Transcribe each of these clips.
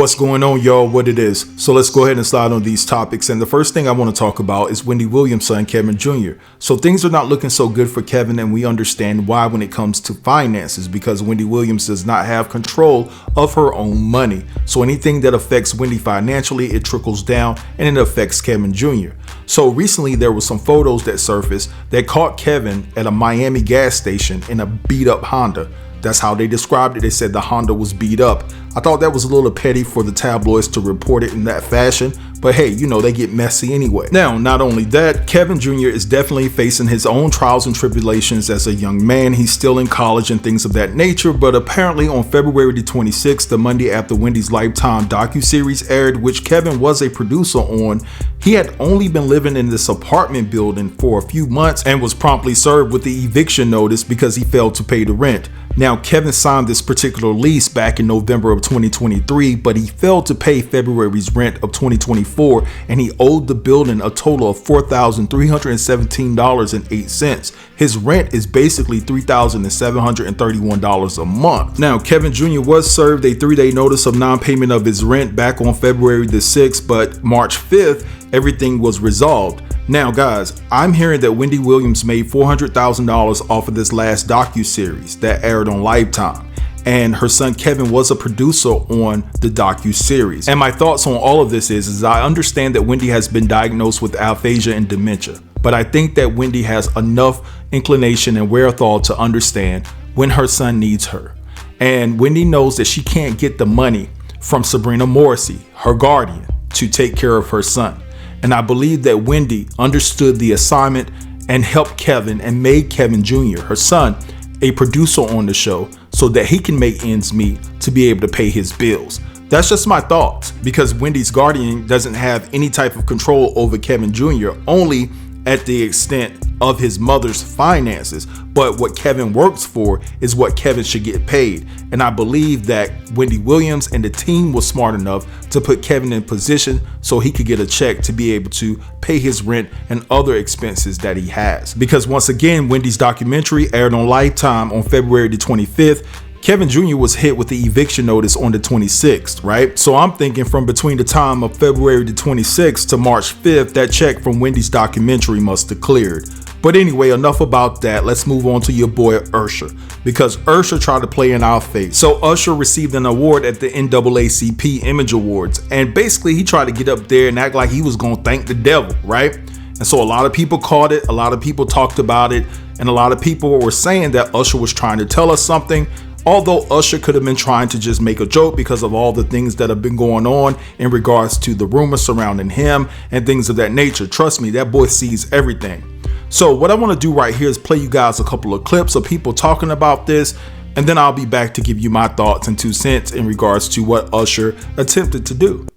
What's going on, y'all? What it is? So let's go ahead and slide on these topics. And the first thing I want to talk about is Wendy Williams' son, Kevin Jr. So things are not looking so good for Kevin, and we understand why when it comes to finances, because Wendy Williams does not have control of her own money. So anything that affects Wendy financially, it trickles down and it affects Kevin Jr. So recently there were some photos that surfaced that caught Kevin at a Miami gas station in a beat up Honda. That's how they described it. They said the Honda was beat up. I thought that was a little petty for the tabloids to report it in that fashion, but hey, you know, they get messy anyway. Now, not only that, Kevin Jr. is definitely facing his own trials and tribulations as a young man. He's still in college and things of that nature, but apparently on February the 26th, the Monday after Wendy's Lifetime docuseries aired, which Kevin was a producer on, he had only been living in this apartment building for a few months and was promptly served with the eviction notice because he failed to pay the rent. Now, Kevin signed this particular lease back in November of 2023, but he failed to pay February's rent of 2024, and he owed the building a total of $4,317.08. His rent is basically $3,731 a month. Now, Kevin Jr. was served a 3-day notice of non-payment of his rent back on February the 6th, but March 5th, everything was resolved. Now guys, I'm hearing that Wendy Williams made $400,000 off of this last docuseries that aired on Lifetime, and her son Kevin was a producer on the docuseries. And my thoughts on all of this is I understand that Wendy has been diagnosed with aphasia and dementia, but I think that Wendy has enough inclination and wherewithal to understand when her son needs her. And Wendy knows that she can't get the money from Sabrina Morrissey, her guardian, to take care of her son. And I believe that Wendy understood the assignment and helped Kevin and made Kevin Jr., her son, a producer on the show so that he can make ends meet to be able to pay his bills. That's just my thoughts, because Wendy's guardian doesn't have any type of control over Kevin Jr., only at the extent of his mother's finances. But what Kevin works for is what Kevin should get paid. And I believe that Wendy Williams and the team was smart enough to put Kevin in position so he could get a check to be able to pay his rent and other expenses that he has. Because once again, Wendy's documentary aired on Lifetime on February the 25th. Kevin Jr. was hit with the eviction notice on the 26th, right? So I'm thinking from between the time of February the 26th to March 5th, that check from Wendy's documentary must have cleared. But anyway, enough about that. Let's move on to your boy Usher, because Usher tried to play in our face. So Usher received an award at the NAACP Image Awards, and basically he tried to get up there and act like he was gonna thank the devil, right? And so a lot of people caught it, a lot of people talked about it, and a lot of people were saying that Usher was trying to tell us something. Although Usher could have been trying to just make a joke because of all the things that have been going on in regards to the rumors surrounding him and things of that nature. Trust me, that boy sees everything. So what I want to do right here is play you guys a couple of clips of people talking about this, and then I'll be back to give you my thoughts and 2 cents in regards to what Usher attempted to do.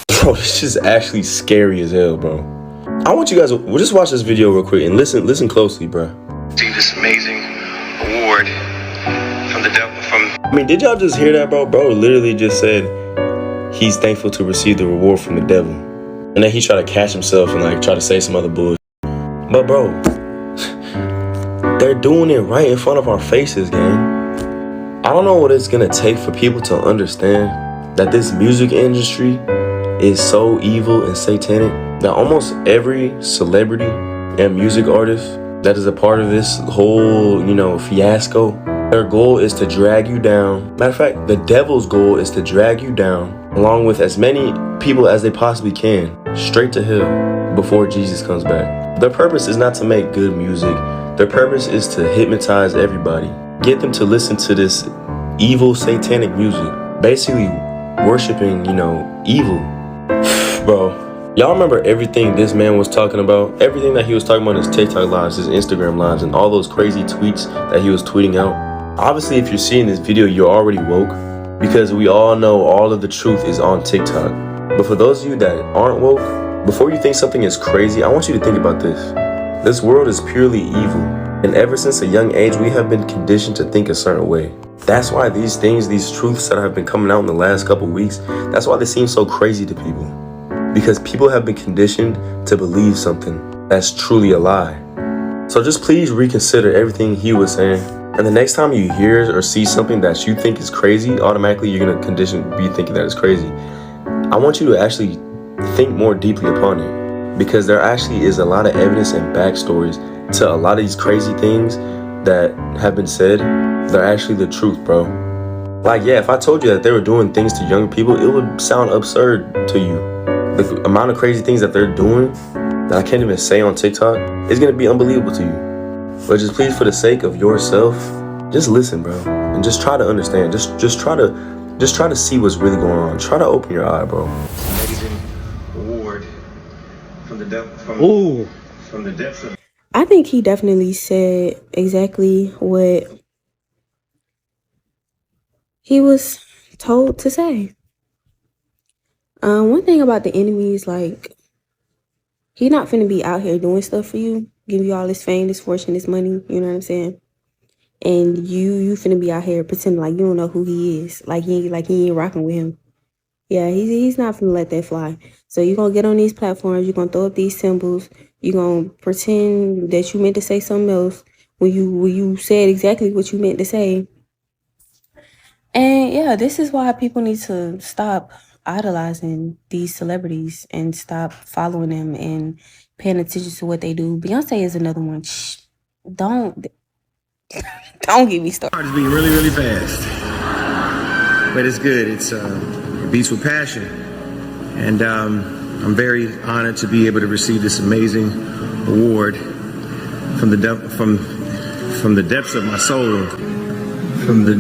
Bro, this is actually scary as hell, bro. I want you guys to just watch this video real quick and listen closely, bro. See this amazing award from the devil. I mean, did y'all just hear that, bro? Bro literally just said he's thankful to receive the reward from the devil. And then he tried to catch himself and like try to say some other bullshit. But bro, they're doing it right in front of our faces, gang. I don't know what it's gonna take for people to understand that this music industry is so evil and satanic that almost every celebrity and music artist that is a part of this whole, fiasco, their goal is to drag you down. Matter of fact, the devil's goal is to drag you down, along with as many people as they possibly can, straight to hell before Jesus comes back. Their purpose is not to make good music. Their purpose is to hypnotize everybody. Get them to listen to this evil, satanic music. Basically worshiping, evil. Bro, y'all remember everything this man was talking about? Everything that he was talking about in his TikTok lives, his Instagram lives, and all those crazy tweets that he was tweeting out? Obviously, if you're seeing this video, you're already woke, because we all know all of the truth is on TikTok. But for those of you that aren't woke, before you think something is crazy, I want you to think about this. This world is purely evil, and ever since a young age, we have been conditioned to think a certain way. That's why these things, these truths that have been coming out in the last couple weeks, that's why they seem so crazy to people. Because people have been conditioned to believe something that's truly a lie. So just please reconsider everything he was saying. And the next time you hear or see something that you think is crazy, automatically you're gonna be thinking that it's crazy. I want you to actually think more deeply upon it, because there actually is a lot of evidence and backstories to a lot of these crazy things that have been said. They're actually the truth, bro. Like, yeah, if I told you that they were doing things to young people, it would sound absurd to you. The amount of crazy things that they're doing that I can't even say on TikTok is gonna be unbelievable to you. But just please, for the sake of yourself, just listen, bro, and just try to understand. Just try to see what's really going on. Try to open your eye, bro. Amazing award from the depths of. I think he definitely said exactly what he was told to say. One thing about the enemy is, like, he not finna be out here doing stuff for you, give you all this fame, this fortune, this money, you know what I'm saying? And you finna be out here pretending like you don't know who he is, like he ain't rocking with him. Yeah, he's not finna let that fly. So you're gonna get on these platforms, you're gonna throw up these symbols, you're gonna pretend that you meant to say something else when you said exactly what you meant to say. And yeah, this is why people need to stop idolizing these celebrities and stop following them and paying attention to what they do. Beyonce is another one. Shh, don't get me started. It's being really, really fast, but it's good. It beats with passion, and I'm very honored to be able to receive this amazing award from the depths of my soul, from the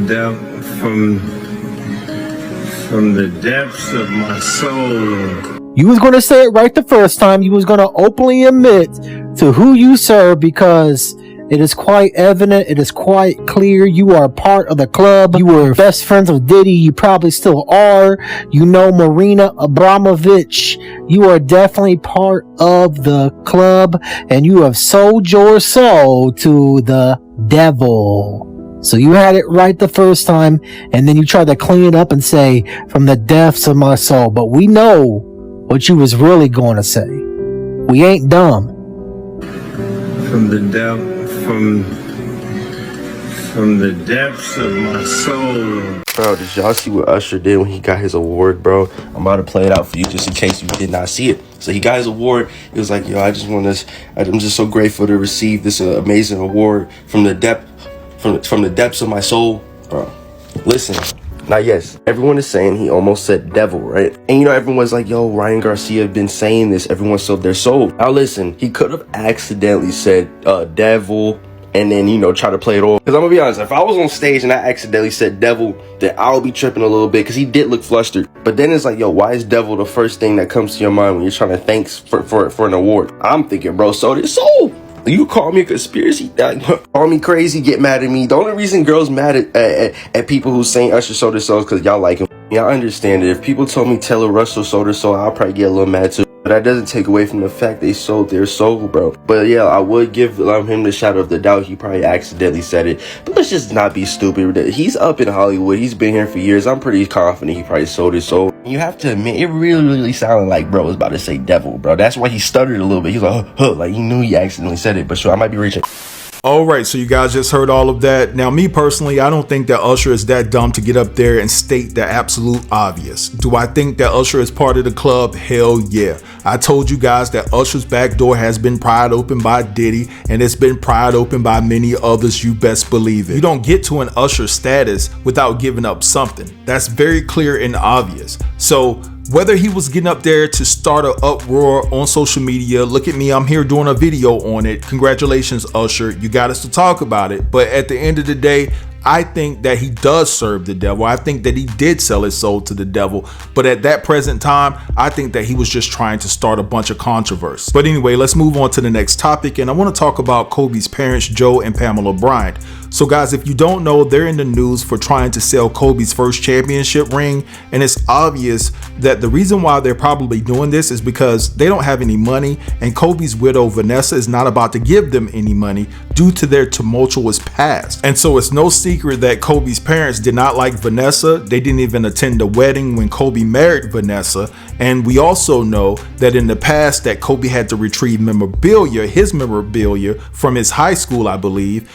depths of my soul. You was going to say it right the first time. You was going to openly admit to who you serve, because it is quite evident, it is quite clear you are part of the club. You were best friends with Diddy. You probably still are. You know Marina Abramovich. You are definitely part of the club, and you have sold your soul to the devil. So you had it right the first time, and then you tried to clean it up and say, from the depths of my soul. But we know what you was really going to say. We ain't dumb. From the depths of my soul. Bro, did y'all see what Usher did when he got his award, bro? I'm about to play it out for you just in case you did not see it. So he got his award. It was like, yo, I'm just so grateful to receive this amazing award from the depths of my soul. Bro, listen. Now, yes, everyone is saying he almost said devil, right? And you know, everyone's like, yo, Ryan Garcia been saying this. Everyone sold their soul. Now, listen, he could have accidentally said devil and then, you know, try to play it off. Because I'm going to be honest, if I was on stage and I accidentally said devil, then I'll be tripping a little bit, because he did look flustered. But then it's like, yo, why is devil the first thing that comes to your mind when you're trying to thank for an award? I'm thinking, bro, sold his soul. You call me a conspiracy, call me crazy, get mad at me. The only reason girls mad at people who saying Usher sold his soul is because y'all like him. Y'all understand it. If people told me Taylor Russell sold her soul, I'll probably get a little mad too. But that doesn't take away from the fact they sold their soul, bro. But yeah, I would give him the shadow of the doubt. He probably accidentally said it. But let's just not be stupid. He's up in Hollywood. He's been here for years. I'm pretty confident he probably sold his soul. You have to admit, it really sounded like bro was about to say devil, bro. That's why he stuttered a little bit. He was like, huh, like he knew he accidentally said it. But sure, I might be reaching. All right, so you guys just heard all of that. Now, me personally, I don't think that Usher is that dumb to get up there and state the absolute obvious. Do I think that Usher is part of the club? Hell yeah. I told you guys that Usher's back door has been pried open by Diddy, and it's been pried open by many others, you best believe it. You don't get to an Usher status without giving up something. That's very clear and obvious. So whether he was getting up there to start an uproar on social media, look at me, I'm here doing a video on it. Congratulations, Usher. You got us to talk about it. But at the end of the day, I think that he does serve the devil. I think that he did sell his soul to the devil. But at that present time, I think that he was just trying to start a bunch of controversy. But anyway, let's move on to the next topic. And I want to talk about Kobe's parents, Joe and Pamela Bryant. So guys, if you don't know, they're in the news for trying to sell Kobe's first championship ring. And it's obvious that the reason why they're probably doing this is because they don't have any money. And Kobe's widow, Vanessa, is not about to give them any money due due to their tumultuous past. And so it's no secret that Kobe's parents did not like Vanessa. They didn't even attend the wedding when Kobe married Vanessa. And we also know that in the past that Kobe had to retrieve memorabilia, his memorabilia from his high school, I believe,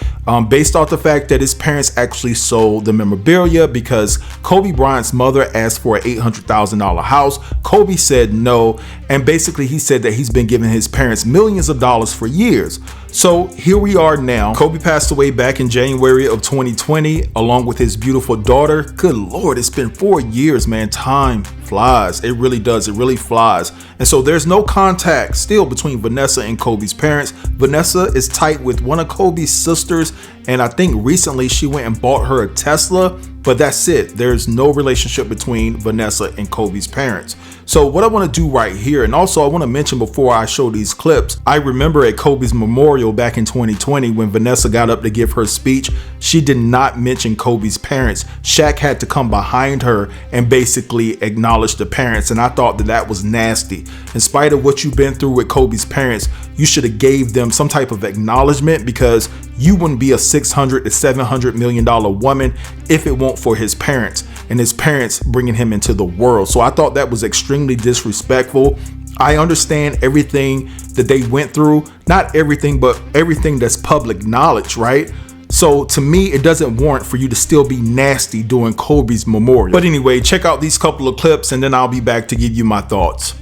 based off the fact that his parents actually sold the memorabilia because Kobe Bryant's mother asked for an $800,000 house. Kobe said no, and basically he said that he's been giving his parents millions of dollars for years. So here we are now. Kobe passed away back in January of 2020 along with his beautiful daughter. Good Lord, it's been 4 years, man. Time flies. It really does. It really flies. And so there's no contact still between Vanessa and Kobe's parents. Vanessa is tight with one of Kobe's sisters, and I think recently she went and bought her a Tesla, but that's it. There's no relationship between Vanessa and Kobe's parents. So what I want to do right here, and also I want to mention before I show these clips, I remember at Kobe's memorial back in 2020 when Vanessa got up to give her speech, she did not mention Kobe's parents. Shaq had to come behind her and basically acknowledge the parents, and I thought that that was nasty. In spite of what you've been through with Kobe's parents, you should have gave them some type of acknowledgement, because you wouldn't be a $600 to $700 million woman if it weren't for his parents and his parents bringing him into the world. So I thought that was extremely disrespectful. I understand everything that they went through, not everything, but everything that's public knowledge, right? So to me, it doesn't warrant for you to still be nasty during Kobe's memorial. But anyway, check out these couple of clips and then I'll be back to give you my thoughts.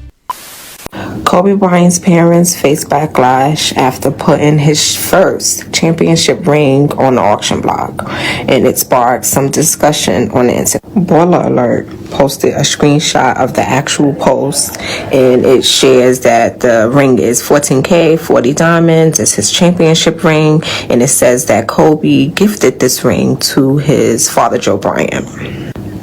Kobe Bryant's parents faced backlash after putting his first championship ring on the auction block, and it sparked some discussion on the internet. Baller Alert posted a screenshot of the actual post, and it shares that the ring is $14K, 40 diamonds. It's his championship ring, and it says that Kobe gifted this ring to his father, Joe Bryant.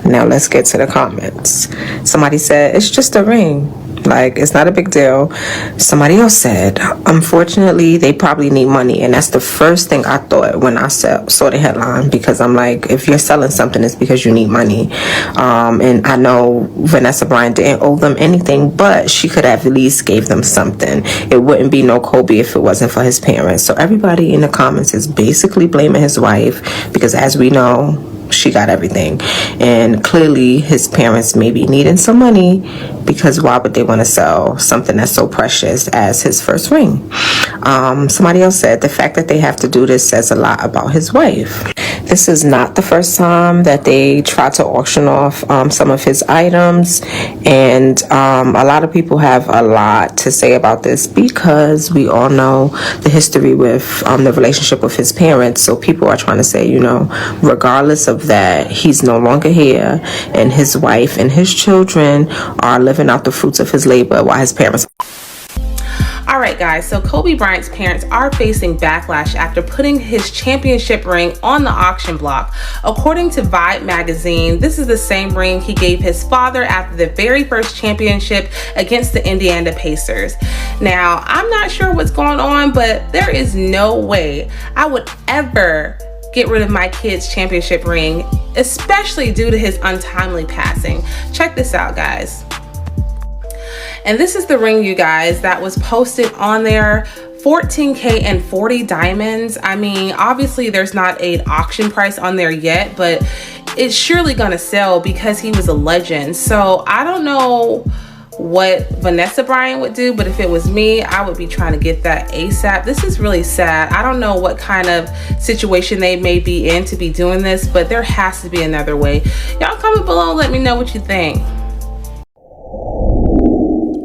Now let's get to the comments. Somebody said, it's just a ring. Like, it's not a big deal. Somebody else said, unfortunately, they probably need money. And that's the first thing I thought when I saw the headline, because I'm like, if you're selling something, it's because you need money. And I know Vanessa Bryant didn't owe them anything, but she could have at least gave them something. It wouldn't be no Kobe if it wasn't for his parents. So everybody in the comments is basically blaming his wife, because as we know, she got everything, and clearly his parents may be needing some money, because why would they want to sell something that's so precious as his first ring? Somebody else said the fact that they have to do this says a lot about his wife. This is not the first time that they tried to auction off some of his items, and a lot of people have a lot to say about this, because we all know the history with the relationship with his parents. So people are trying to say, you know, regardless of that, he's no longer here, and his wife and his children are living out the fruits of his labor while his parents. All right, guys, so Kobe Bryant's parents are facing backlash after putting his championship ring on the auction block. According to Vibe magazine, this is the same ring he gave his father after the very first championship against the Indiana Pacers. Now, I'm not sure what's going on, but there is no way I would ever get rid of my kid's championship ring, especially due to his untimely passing. Check this out, guys. And this is the ring, you guys, that was posted on there. 14K and 40 diamonds. I mean, obviously there's not an auction price on there yet, but it's surely gonna sell because he was a legend. So I don't know what Vanessa Bryant would do, but if it was me, I would be trying to get that ASAP. This is really sad. I don't know what kind of situation they may be in to be doing this, but there has to be another way. Y'all comment below, let me know what you think.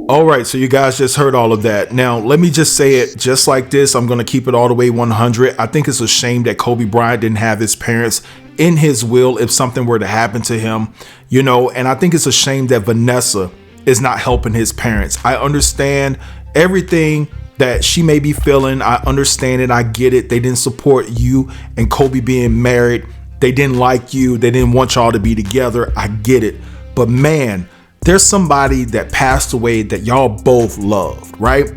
All right, so you guys just heard all of that. Now, let me just say it just like this. I'm going to keep it all the way 100. I think it's a shame that Kobe Bryant didn't have his parents in his will if something were to happen to him, you know, and I think it's a shame that Vanessa is not helping his parents. I understand everything that she may be feeling. I understand it. I get it. They didn't support you and Kobe being married. They didn't like you. They didn't want y'all to be together. I get it. But man, there's somebody that passed away that y'all both loved, right?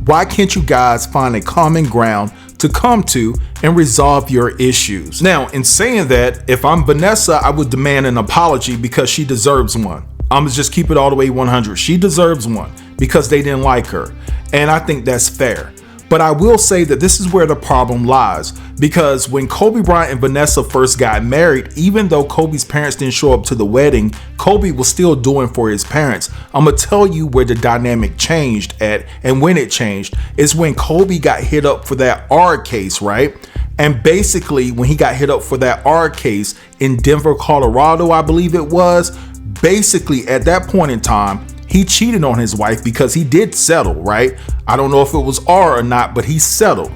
Why can't you guys find a common ground to come to and resolve your issues? Now, in saying that, if I'm Vanessa, I would demand an apology because she deserves one. I'm gonna just keep it all the way 100. She deserves one because they didn't like her. And I think that's fair. But I will say that this is where the problem lies, because when Kobe Bryant and Vanessa first got married, even though Kobe's parents didn't show up to the wedding, Kobe was still doing for his parents. I'm gonna tell you where the dynamic changed at, and when it changed is when Kobe got hit up for that R case, right? And basically when he got hit up for that R case in Denver, Colorado, I believe it was, basically at that point in time, he cheated on his wife because he did settle, right? I don't know if it was R or not, but he settled.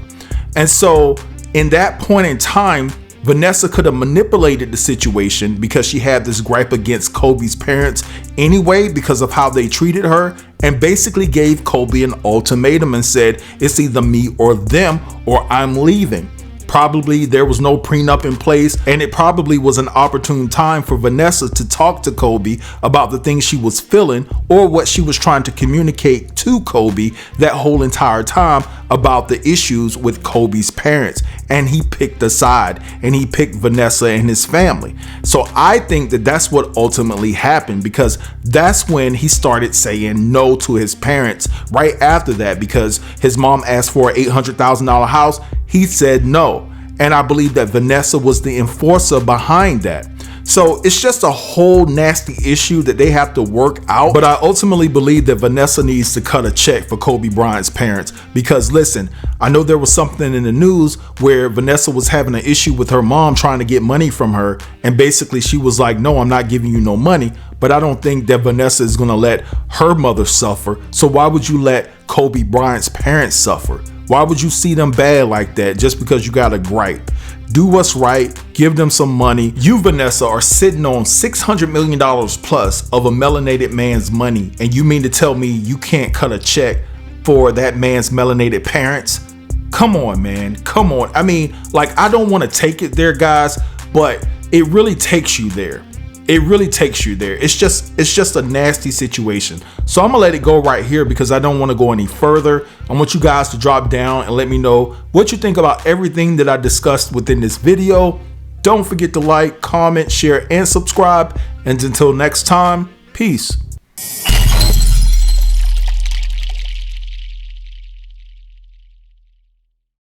And so in that point in time, Vanessa could have manipulated the situation because she had this gripe against Kobe's parents anyway because of how they treated her, and basically gave Kobe an ultimatum and said, it's either me or them or I'm leaving. Probably there was no prenup in place, and it probably was an opportune time for Vanessa to talk to Kobe about the things she was feeling or what she was trying to communicate to Kobe that whole entire time about the issues with Kobe's parents. And he picked a side, and he picked Vanessa and his family. So I think that that's what ultimately happened, because that's when he started saying no to his parents right after that, because his mom asked for an $800,000 house. He said no. And I believe that Vanessa was the enforcer behind that. So it's just a whole nasty issue that they have to work out. But I ultimately believe that Vanessa needs to cut a check for Kobe Bryant's parents, because listen, I know there was something in the news where Vanessa was having an issue with her mom trying to get money from her. And basically she was like, no, I'm not giving you no money. But I don't think that Vanessa is going to let her mother suffer. So why would you let Kobe Bryant's parents suffer? Why would you see them bad like that just because you got a gripe? Do what's right, give them some money. You, Vanessa, are sitting on $600 million plus of a melanated man's money, and you mean to tell me you can't cut a check for that man's melanated parents? Come on, man, come on. I mean, like, I don't want to take it there, guys, but it really takes you there. It really takes you there. It's just a nasty situation. So I'm gonna let it go right here because I don't want to go any further. I want you guys to drop down and let me know what you think about everything that I discussed within this video. Don't forget to like, comment, share, and subscribe. And until next time, peace.